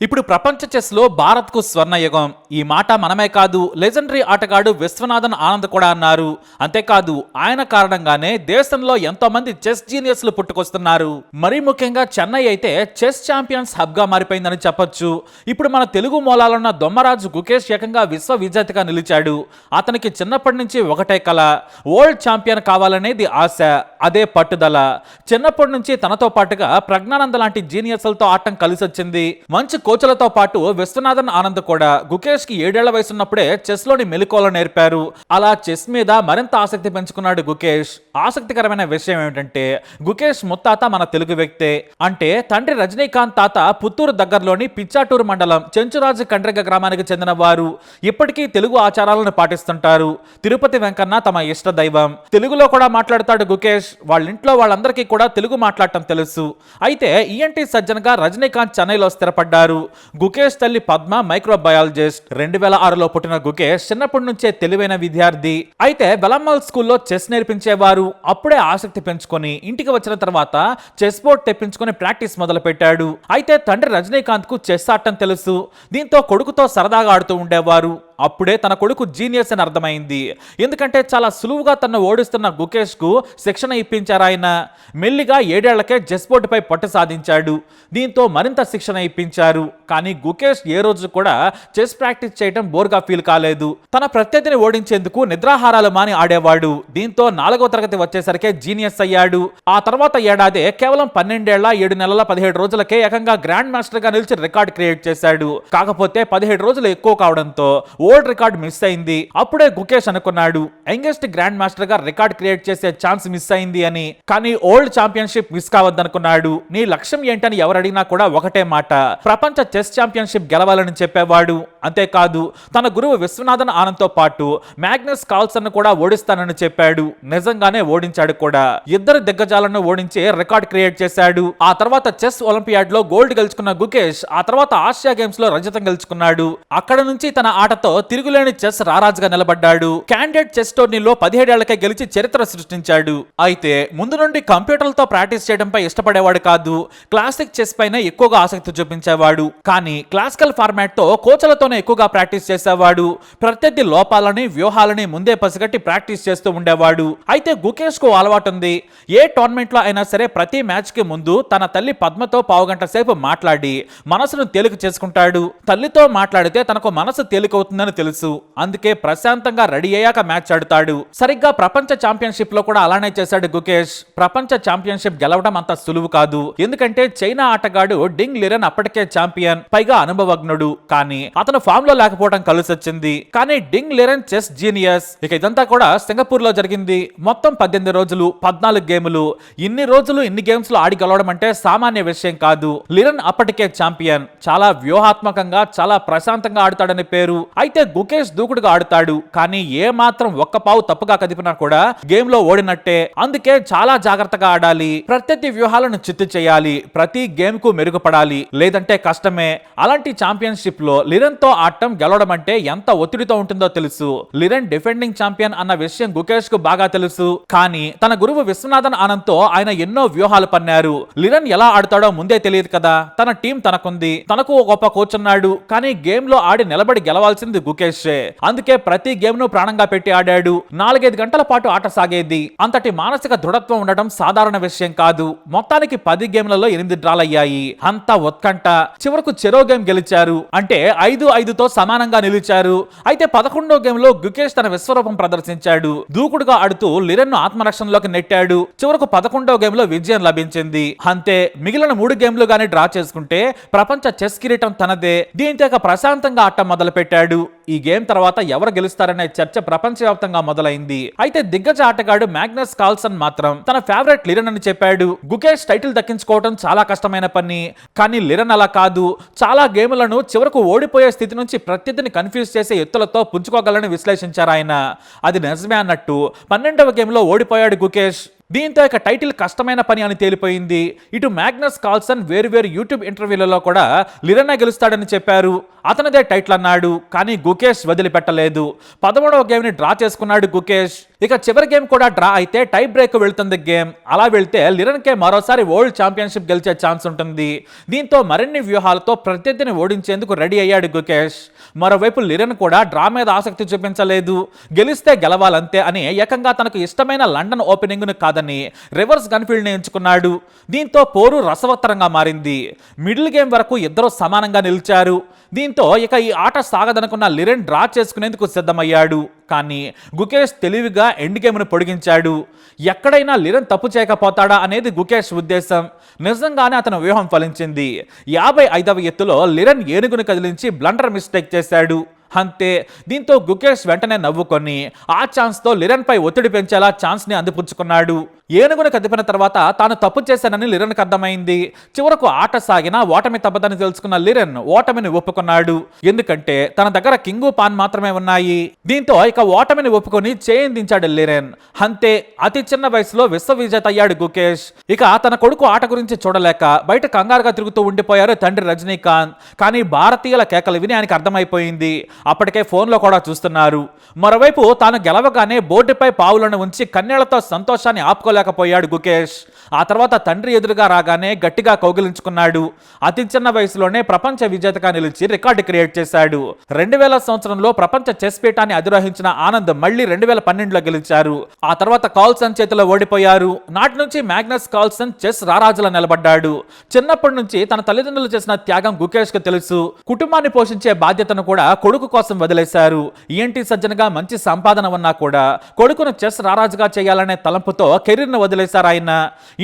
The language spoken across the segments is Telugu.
ఇప్పుడు ప్రపంచ చెస్ లో భారత్ కు స్వర్ణయుగం. ఈ మాట మనమే కాదు, లెజెండరీ ఆటగాడు విశ్వనాథన్ ఆనంద్ కూడా అన్నారు. అంతేకాదు, ఆయన కారణంగానే దేశంలో ఎంతో మంది చెస్ జీనియస్లు పుట్టుకొస్తున్నారు. మరీ ముఖ్యంగా చెన్నై అయితే చెస్ ఛాంపియన్స్ హబ్ గా మారిపోయిందని చెప్పొచ్చు. ఇప్పుడు మన తెలుగు మూలాలున్న దొమ్మరాజు గుకేష్ ఏకంగా విశ్వ విజేతగా నిలిచాడు. అతనికి చిన్నప్పటి నుంచి ఒకటే కల, వరల్డ్ ఛాంపియన్ కావాలనేది ఆశ, అదే పట్టుదల. చిన్నప్పటి నుంచి తనతో పాటుగా ప్రజ్ఞానంద లాంటి జీనియస్లతో ఆటం కలిసి వచ్చింది. మంచి కోచ్లతో పాటు విశ్వనాథన్ ఆనంద్ కూడా గుకేష్ కి 7 ఏళ్ల వయసున్నప్పుడే చెస్ లోని మెలకువలు నేర్పారు. అలా చెస్ మీద మరింత ఆసక్తి పెంచుకున్నాడు గుకేష్. ఆసక్తికరమైన విషయం ఏమిటంటే, గుకేష్ ముత్తాత మన తెలుగు వ్యక్తే. అంటే తండ్రి రజనీకాంత్ తాత పుత్తూరు దగ్గరలోని పిచ్చాటూరు మండలం చెంచురాజు కండ్రిగ గ్రామానికి చెందిన వారు. ఇప్పటికీ తెలుగు ఆచారాలను పాటిస్తుంటారు. తిరుపతి వెంకన్న తమ ఇష్ట దైవం. తెలుగులో కూడా మాట్లాడతాడు గుకేష్. వాళ్ళ ఇంట్లో వాళ్ళందరికీ కూడా తెలుగు మాట్లాడటం తెలుసు. అయితే ఈఎన్టీ సర్జన్ గా రజనీకాంత్ చెన్నైలో స్థిరపడ్డారు. గుకేష్ తల్లి పద్మ మైక్రోబయాలజిస్ట్. 2006లో పుట్టిన గుకేష్ చిన్నప్పటి నుంచే తెలివైన విద్యార్థి. అయితే వెలమ్మల్ స్కూల్లో చెస్ నేర్పించేవారు. అప్పుడే ఆసక్తి పెంచుకొని ఇంటికి వచ్చిన తర్వాత చెస్ బోర్డ్ తెప్పించుకొని ప్రాక్టీస్ మొదలు పెట్టాడు. అయితే తండ్రి రజనీకాంత్ కు చెస్ ఆడటం తెలుసు. దీంతో కొడుకుతో సరదాగా ఆడుతూ ఉండేవారు. అప్పుడే తన కొడుకు జీనియస్ అని అర్థమైంది. ఎందుకంటే చాలా సులువుగా తను ఓడిస్తున్న గుకేష్ కు శిక్షణ ఇప్పించారు ఆయన. మెల్లిగా 7 ఏళ్లకే చెస్ బోర్డుపై పట్టు సాధించాడు. దీంతో మరింత శిక్షణ ఇప్పించారు. కానీ గుకేష్ ఏ రోజు కూడా చెస్ ప్రాక్టీస్ చేయడం బోర్గా ఫీల్ కాలేదు. తన ప్రత్యర్థిని ఓడించేందుకు నిద్రాహారాలు మాని ఆడేవాడు. దీంతో 4వ తరగతి వచ్చేసరికి జీనియస్ అయ్యాడు. ఆ తర్వాత ఏడాదే కేవలం 12 ఏళ్ల 7 నెలల 17 రోజులకే ఏకంగా గ్రాండ్ మాస్టర్ గా నిలిచి రికార్డ్ క్రియేట్ చేశాడు. కాకపోతే 17 రోజులు ఎక్కువ కావడంతో ఓల్డ్ రికార్డ్ మిస్ అయింది. అప్పుడే గుకేష్ అనుకున్నాడు, యంగెస్ట్ గ్రాండ్ మాస్టర్ గా రికార్డ్ క్రియేట్ చేసే ఛాన్స్ మిస్ అయింది అని. కానీ ఓల్డ్ ఛాంపియన్షిప్ మిస్ కావద్దనుకున్నాడు. నీ లక్ష్యం ఏంటని ఎవరు అడిగినా కూడా ఒకటే మాట, ప్రపంచ చెస్ ఛాంపియన్షిప్ గెలవాలని చెప్పేవాడు. అంతేకాదు, తన గురువు విశ్వనాథన్ ఆనంద్ తో పాటు మ్యాగ్నస్ కార్ల్సన్ కూడా ఓడిస్తానని చెప్పాడు. నిజంగానే ఓడించాడు కూడా. ఇద్దరు దిగ్గజాలను ఓడించి రికార్డ్ క్రియేట్ చేశాడు. ఆ తర్వాత చెస్ ఒలింపియాడ్ లో గోల్డ్ గెలుచుకున్న గుకేష్ ఆ తర్వాత ఆసియా గేమ్స్ లో రజతం గెలుచుకున్నాడు. అక్కడ నుంచి తన ఆటతో తిరుగులేని చెస్ రారాజుగా నిలబడ్డాడు. క్యాండిడేట్ చెస్ టోర్నీలో 17 ఏళ్లకే గెలిచి చరిత్ర సృష్టించాడు. అయితే ముందు నుండి కంప్యూటర్లతో ప్రాక్టీస్ చేయడంపై ఇష్టపడేవాడు కాదు. క్లాసిక్ చెస్ పైన ఎక్కువగా ఆసక్తి చూపించేవాడు. కానీ క్లాసికల్ ఫార్మాట్ తో కోచ్లతోనే ఎక్కువగా ప్రాక్టీస్ చేసేవాడు. ప్రత్యర్థి లోపాలని వ్యూహాలని ముందే పసిగట్టి ప్రాక్టీస్ చేస్తూ ఉండేవాడు. అయితే గుకేష్ కు అలవాటు ఉంది. ఏ టోర్నమెంట్ లో అయినా సరే ప్రతి మ్యాచ్ కి ముందు తన తల్లి పద్మతో పావుగంట సేపు మాట్లాడి మనసును తేలిక చేసుకుంటాడు. తల్లితో మాట్లాడితే తనకు మనసు తేలికవుతుందని తెలుసు. అందుకే ప్రశాంతంగా రెడీ అయ్యాక మ్యాచ్ ఆడుతాడు. సరిగ్గా ప్రపంచ ఛాంపియన్షిప్ లో కూడా అలానే చేశాడు గుకేష్. ప్రపంచ ఛాంపియన్షిప్ గెలవడం అంత సులువు కాదు. ఎందుకంటే చైనా ఆటగాడు డింగ్ లిరెన్ అప్పటికే ఛాంపియన్, పైగా అనుభవజ్ఞుడు. కానీ అతను ఫామ్ లో లేకపోవడం కలిసొచ్చింది. కానీ డింగ్ లిరెన్ చెస్ జీనియస్. ఇక ఇదంతా కూడా సింగపూర్ లో జరిగింది. మొత్తం 18 రోజులు 14 గేములు. ఇన్ని రోజులు ఇన్ని గేమ్స్ లో ఆడి గెలవడం అంటే సామాన్య విషయం కాదు. లిరెన్ అప్పటికే ఛాంపియన్. చాలా వ్యూహాత్మకంగా చాలా ప్రశాంతంగా ఆడుతాడని పేరు. అయితే గుకేష్ దూకుడుగా ఆడుతాడు. కానీ ఏ మాత్రం ఒక్క పావు తప్పుగా కదిపినా కూడా గేమ్ లో ఓడినట్టే. అందుకే చాలా జాగ్రత్తగా ఆడాలి. ప్రత్యర్థి వ్యూహాలను చిత్తు చేయాలి. ప్రతి గేమ్ కు మెరుగుపడాలి, లేదంటే కష్టమే. అలాంటి ఛాంపియన్షిప్ లో లిరెన్ తో ఆడటం గెలవడం అంటే ఎంత ఒత్తిడితో ఉంటుందో తెలుసు. లిరెన్ డిఫెండింగ్ ఛాంపియన్ అన్న విషయం గుకేష్ కు బాగా తెలుసు. కానీ తన గురువు విశ్వనాథన్ ఆనంద్ తో ఆయన ఎన్నో వ్యూహాలు పన్నారు. లిరెన్ ఎలా ఆడతాడో ముందే తెలియదు కదా. తన టీం తనకుంది. తనకు ఒక గొప్ప కోచ్ ఉన్నాడు. కానీ గేమ్ లో ఆడి నిలబడి గెలవాల్సింది గుకేషే. అందుకే ప్రతి గేమ్ ను ప్రాణంగా పెట్టి ఆడాడు. 4-5 గంటల పాటు ఆట సాగేది. అంతటి మానసిక దృఢత్వం ఉండడం సాధారణ విషయం కాదు. మొత్తానికి 10 గేమ్లలో 8 డ్రాలు అయ్యాయి. అంతా ఉత్కంఠ. చివరకు చెరో గేమ్ గెలిచారు. అంటే 5-5తో సమానంగా నిలిచారు. అయితే 11వ గేమ్ లో గుకేష్ తన విశ్వరూపం ప్రదర్శించాడు. దూకుడుగా ఆడుతూ లిరెన్ ను ఆత్మరక్షణలోకి నెట్టాడు. చివరకు 11వ గేమ్ లో విజయం లభించింది. అంతే. మిగిలిన 3 గేమ్లు గానీ డ్రా చేసుకుంటే ప్రపంచ చెస్ కిరీటం తనదే. దీంతో ప్రశాంతంగా ఆట మొదలు పెట్టాడు. ఈ గేమ్ తర్వాత ఎవరు గెలుస్తారనే చర్చ ప్రపంచవ్యాప్తంగా మొదలైంది. అయితే దిగ్గజ ఆటగాడు మ్యాగ్నస్ కార్ల్సన్ మాత్రం తన ఫేవరెట్ లిరెన్ అని చెప్పాడు. గుకేష్ టైటిల్ దక్కించుకోవడం చాలా కష్టమైన పని. కానీ లిరెన్ అలా కాదు. చాలా గేములను చివరకు ఓడిపోయే స్థితి నుంచి ప్రత్యర్థిని కన్ఫ్యూజ్ చేసే ఎత్తులతో పుంజుకోగలని విశ్లేషించారు ఆయన. అది నిజమే అన్నట్టు 12వ గేమ్ లో ఓడిపోయాడు గుకేష్. దీంతో ఇక టైటిల్ కష్టమైన పని అని తేలిపోయింది. ఇటు మ్యాగ్నస్ కార్ల్సన్ వేరు యూట్యూబ్ ఇంటర్వ్యూలలో కూడా లిరెన్ గెలుస్తాడని చెప్పారు. అతనిదే టైటిల్ అన్నాడు. కానీ గుకేష్ వదిలిపెట్టలేదు. 13వ గేమ్ని డ్రా చేసుకున్నాడు గుకేష్. ఇక చివరి గేమ్ కూడా డ్రా అయితే టై బ్రేక్ వెళ్తుంది గేమ్. అలా వెళ్తే లిరన్కే మరోసారి వరల్డ్ ఛాంపియన్షిప్ గెలిచే ఛాన్స్ ఉంటుంది. దీంతో మరిన్ని వ్యూహాలతో ప్రత్యర్థిని ఓడించేందుకు రెడీ అయ్యాడు గుకేష్. మరోవైపు లిరన్ కూడా డ్రా మీద ఆసక్తి చూపించలేదు. గెలిస్తే గెలవాలంతే అని ఏకంగా తనకు ఇష్టమైన లండన్ ఓపెనింగ్ను కాదని రివర్స్ గన్ఫీల్డ్ని ఎంచుకున్నాడు. దీంతో పోరు రసవత్తరంగా మారింది. మిడిల్ గేమ్ వరకు ఇద్దరు సమానంగా నిలిచారు. దీంతో ఇక ఈ ఆట సాగదనుకున్న లిరన్ డ్రా చేసుకునేందుకు సిద్ధమయ్యాడు. కానీ గుకేష్ తెలివిగా ఎండ్ గేమ్ను పొడిగించాడు. ఎక్కడైనా లిరన్ తప్పు చేయకపోతాడా అనేది గుకేష్ ఉద్దేశం. నిజంగానే అతని వ్యూహం ఫలించింది. 55వ ఎత్తులో లిరన్ ఏనుగును కదిలించి బ్లండర్ మిస్టేక్ చేశాడు. అంతే. దీంతో గుకేష్ వెంటనే నవ్వుకొని ఆ ఛాన్స్తో లిరన్పై ఒత్తిడి పెంచేలా ఛాన్స్ని అందిపుచ్చుకున్నాడు. ఏనుగును కదిపిన తర్వాత తాను తప్పు చేశానని లిరన్కి అర్థమైంది. చివరకు ఆట సాగినా ఓటమి తప్పదని తెలుసుకున్న లిరన్ ఓటమిని ఒప్పుకున్నాడు. ఎందుకంటే తన దగ్గర కింగు పాన్ మాత్రమే ఉన్నాయి. దీంతో ఇక ఓటమిని ఒప్పుకొని చేయిందించాడు లిరన్. అంతే. అతి చిన్న వయసులో విశ్వవిజేత అయ్యాడు గుకేష్. ఇక తన కొడుకు ఆట గురించి చూడలేక బయట కంగారుగా తిరుగుతూ ఉండిపోయారు తండ్రి రజనీకాంత్. కానీ భారతీయుల కేకలు విని ఆయనకు అర్థమైపోయింది. అప్పటికే ఫోన్లో కూడా చూస్తున్నారు. మరోవైపు తాను గెలవగానే బోర్డుపై పావులను ఉంచి కన్నీళ్లతో సంతోషాన్ని ఆపుకోలేకపోయాడు గుకేష్. ఆ తర్వాత తండ్రి ఎదురుగా రాగానే గట్టిగా కౌగిలించుకున్నాడు. అతి చిన్న వయసులోనే ప్రపంచ విజేతగా నిలిచి రికార్డు క్రియేట్ చేశాడు. 2000 సంవత్సరంలో ప్రపంచ చెస్ పీఠాన్ని అధిరోహించిన ఆనంద్ మళ్లీ 2012లో గెలిచారు. ఆ తర్వాత కార్ల్సన్ చేతిలో ఓడిపోయారు. నాటి నుంచి మ్యాగ్నస్ కార్ల్సన్ చెస్ రారాజులా నిలబడ్డాడు. చిన్నప్పటి నుంచి తన తల్లిదండ్రులు చేసిన త్యాగం గుకేష్ కు తెలుసు. కుటుంబాన్ని పోషించే బాధ్యతను కూడా కొడుకు కోసం వదిలేశారు. ఈఎన్టీ సర్జన్గా మంచి సంపాదన ఉన్నా కూడా కొడుకును చెస్ రారాజుగా చేయాలనే తలంపుతో కెరీర్ను వదిలేశారు ఆయన.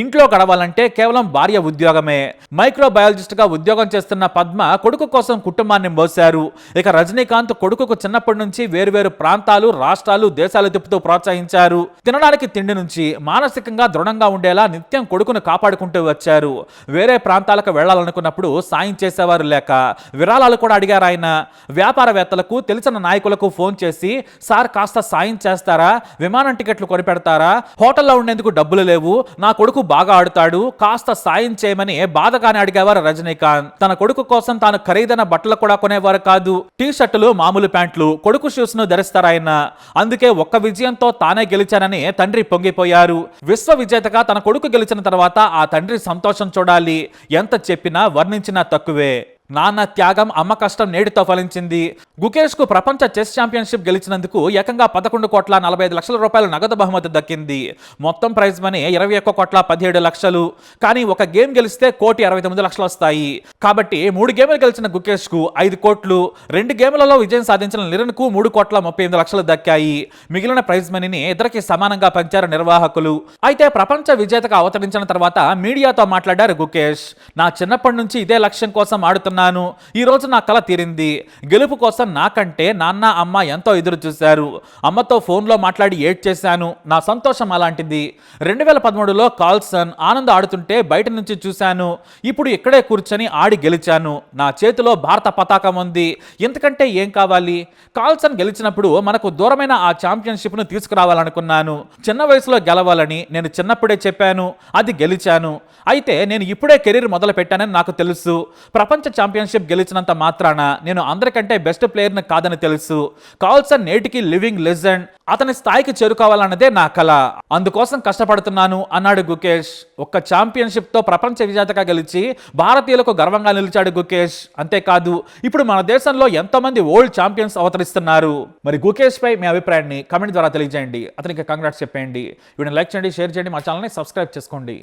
ఇంట్లో గడవాలంటే కేవలం భార్య ఉద్యోగమే. మైక్రోబయాలజిస్ట్ గా ఉద్యోగం చేస్తున్న పద్మ కొడుకు కోసం కుటుంబాన్ని మోశారు. ఇక రజనీకాంత్ కొడుకుకు చిన్నప్పటి నుంచి వేరువేరు ప్రాంతాలు, రాష్ట్రాలు, దేశాలు తిప్పుతూ ప్రోత్సహించారు. తినడానికి తిండి నుంచి మానసికంగా దృఢంగా ఉండేలా నిత్యం కొడుకును కాపాడుకుంటూ వచ్చారు. వేరే ప్రాంతాలకు వెళ్లాలనుకున్నప్పుడు సాయం చేసేవారు లేక విరాళాలు కూడా అడిగారు ఆయన. వ్యాపారవేత్తలకు, తెలిసిన నాయకులకు ఫోన్ చేసి, సార్ కాస్త సాయం చేస్తారా, విమానం టికెట్లు కొనిపెడతారా, హోటల్లో ఉండేందుకు డబ్బులు లేవు, నా కొడుకు బాగా ఆడుతాడు, కాస్త సాయం చేయమని బాధగానే అడిగేవారు రజనీకాంత్. తన కొడుకు కోసం తాను ఖరీదైన బట్టలు కూడా కొనేవారు కాదు. టీ షర్టులు, మామూలు ప్యాంట్లు, కొడుకు షూస్ ను ధరిస్తారాయన. అందుకే ఒక్క విజయంతో తానే గెలిచానని తండ్రి పొంగిపోయారు. విశ్వ విజేతగా తన కొడుకు గెలిచిన తర్వాత ఆ తండ్రి సంతోషం చూడాలి. ఎంత చెప్పినా వర్ణించినా తక్కువే. నాన్న త్యాగం, అమ్మ కష్టం నేటితో ఫలించింది. గుకేష్ కు ప్రపంచ చెస్ ఛాంపియన్షిప్ గెలిచినందుకు ఏకంగా 11,45,00,000 రూపాయల నగదు బహుమతి దక్కింది. మొత్తం ప్రైజ్ మనీ 21,17,00,000. కానీ ఒక గేమ్ గెలిస్తే 1,69,00,000 వస్తాయి. కాబట్టి 3 గేములు గెలిచిన గుకేష్ కు 5 కోట్లు, 2 గేములలో విజయం సాధించిన లిరన్ కు 3,38,00,000 దక్కాయి. మిగిలిన ప్రైజ్ మనీని ఇద్దరికి సమానంగా పంచారు నిర్వాహకులు. అయితే ప్రపంచ విజేతగా అవతరించిన తర్వాత మీడియాతో మాట్లాడారు గుకేష్. నా చిన్నప్పటి నుంచి ఇదే లక్ష్యం కోసం ఆడుతున్నా. ఈ రోజు నా కల తీరింది. గెలుపు కోసం నాకంటే నాన్న, అమ్మ ఎంతో ఎదురు చూశారు. అమ్మతో ఫోన్లో మాట్లాడి ఏడ్చేశాను. నా సంతోషం అలాంటిది. 2013లో కార్ల్సన్, ఆనంద్ ఆడుతుంటే బయట నుంచి చూశాను. ఇప్పుడు ఇక్కడే కూర్చొని ఆడి గెలిచాను. నా చేతిలో భారత పతాకం ఉంది. ఇంతకంటే ఏం కావాలి? కార్ల్సన్ గెలిచినప్పుడు మనకు దూరమైన ఆ ఛాంపియన్షిప్ను తీసుకురావాలనుకున్నాను. చిన్న వయసులో గెలవాలని నేను చిన్నప్పుడే చెప్పాను. అది గెలిచాను. అయితే నేను ఇప్పుడే కెరీర్ మొదలు పెట్టానని నాకు తెలుసు. ప్రపంచ ఛాంపియన్షిప్ గెలిచినంత మాత్రాన నేను అందరికంటే బెస్ట్ ప్లేయర్ని కాదని తెలుసు. కార్ల్సన్ నేటికి లివింగ్ లెజెండ్. అతని స్థాయికి చేరుకోవాలన్నదే నా కల. అందుకోసం కష్టపడుతున్నాను అన్నాడు గుకేష్. ఒక్క ఛాంపియన్షిప్ తో ప్రపంచ విజేతగా గెలిచి భారతీయులకు గర్వంగా నిలిచాడు గుకేష్. అంతేకాదు, ఇప్పుడు మన దేశంలో ఎంతో మంది వరల్డ్ ఛాంపియన్స్ అవతరిస్తున్నారు. మరి గుకేష్ పై మీ అభిప్రాయాన్ని కమెంట్ ద్వారా తెలియజేయండి. అతనికి కంగ్రాట్స్ చెప్పండి. వీడిని లైక్ చేయండి, షేర్ చేయండి, మా ఛానల్ని సబ్స్క్రైబ్ చేసుకోండి.